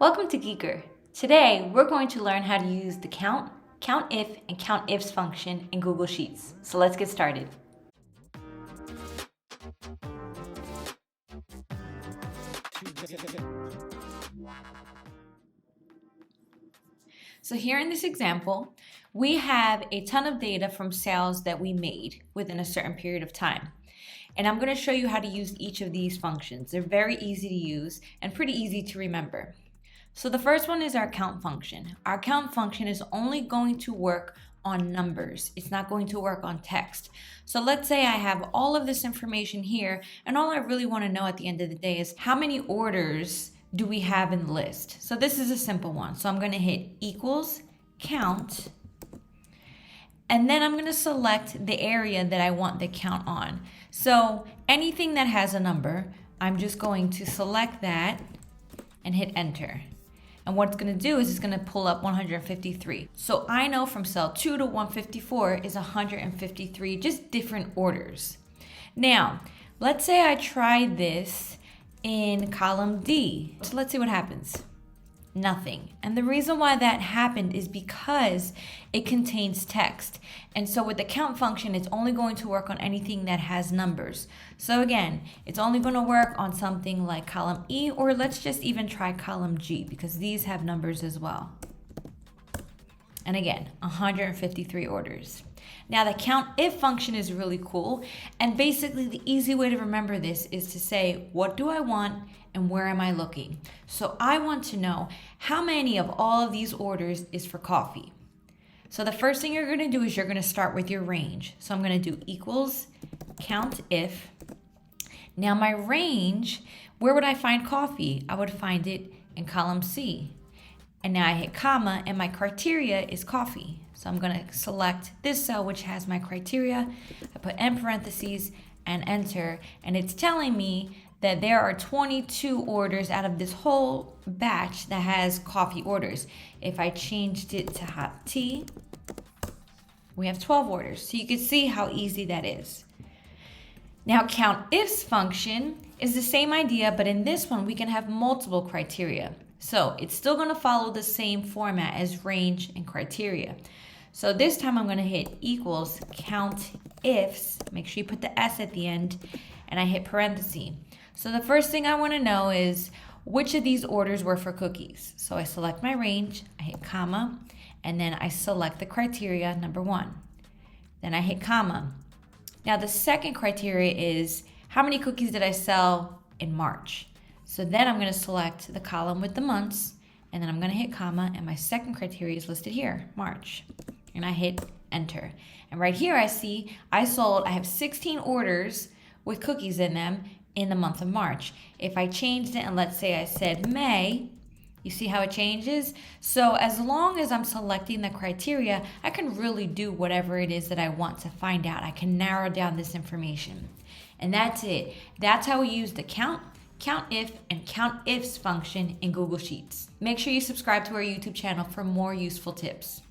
Welcome to Geeker. Today, we're going to learn how to use the count, countif, and countifs function in Google Sheets. So let's get started. So here in this example, we have a ton of data from sales that we made within a certain period of time. And I'm going to show you how to use each of these functions. They're very easy to use and pretty easy to remember. So the first one is our count function. Our count function is only going to work on numbers. It's not going to work on text. So let's say I have all of this information here, and all I really want to know at the end of the day is how many orders do we have in the list. So this is a simple one. So I'm going to hit equals count, and then I'm going to select the area that I want the count on. So anything that has a number, I'm just going to select that and hit enter. And what it's going to do is it's going to pull up 153. So I know from cell 2 to 154 is 153, just different orders. Now, let's say I try this in column D. So let's see what happens. Nothing. And the reason why that happened is because it contains text. And so with the count function, it's only going to work on anything that has numbers. So again, it's only going to work on something like column E, or let's just even try column G, because these have numbers as well. And again, 153 orders. Now the countif function is really cool. And basically the easy way to remember this is to say, what do I want and where am I looking? So I want to know how many of all of these orders is for coffee. So the first thing you're going to do is you're going to start with your range. So I'm going to do equals countif. Now my range, where would I find coffee? I would find it in column C. And now I hit comma, and my criteria is coffee. So I'm going to select this cell, which has my criteria. I put in parentheses and enter, and it's telling me that there are 22 orders out of this whole batch that has coffee orders. If I changed it to hot tea, we have 12 orders. So you can see how easy that is. Now countifs function is the same idea, but in this one we can have multiple criteria. So it's still going to follow the same format as range and criteria. So this time I'm going to hit equals countifs, make sure you put the S at the end, and I hit parentheses. So the first thing I want to know is which of these orders were for cookies. So I select my range, I hit comma, and then I select the criteria, number 1. Then I hit comma. Now the second criteria is how many cookies did I sell in March? So then I'm going to select the column with the months, and then I'm going to hit comma, and my second criteria is listed here, March. And I hit enter. And right here I see I have 16 orders with cookies in them in the month of March. If I changed it and let's say I said May, you see how it changes? So as long as I'm selecting the criteria, I can really do whatever it is that I want to find out. I can narrow down this information. And that's it. That's how we use the count, countif, and countifs function in Google Sheets. Make sure you subscribe to our YouTube channel for more useful tips.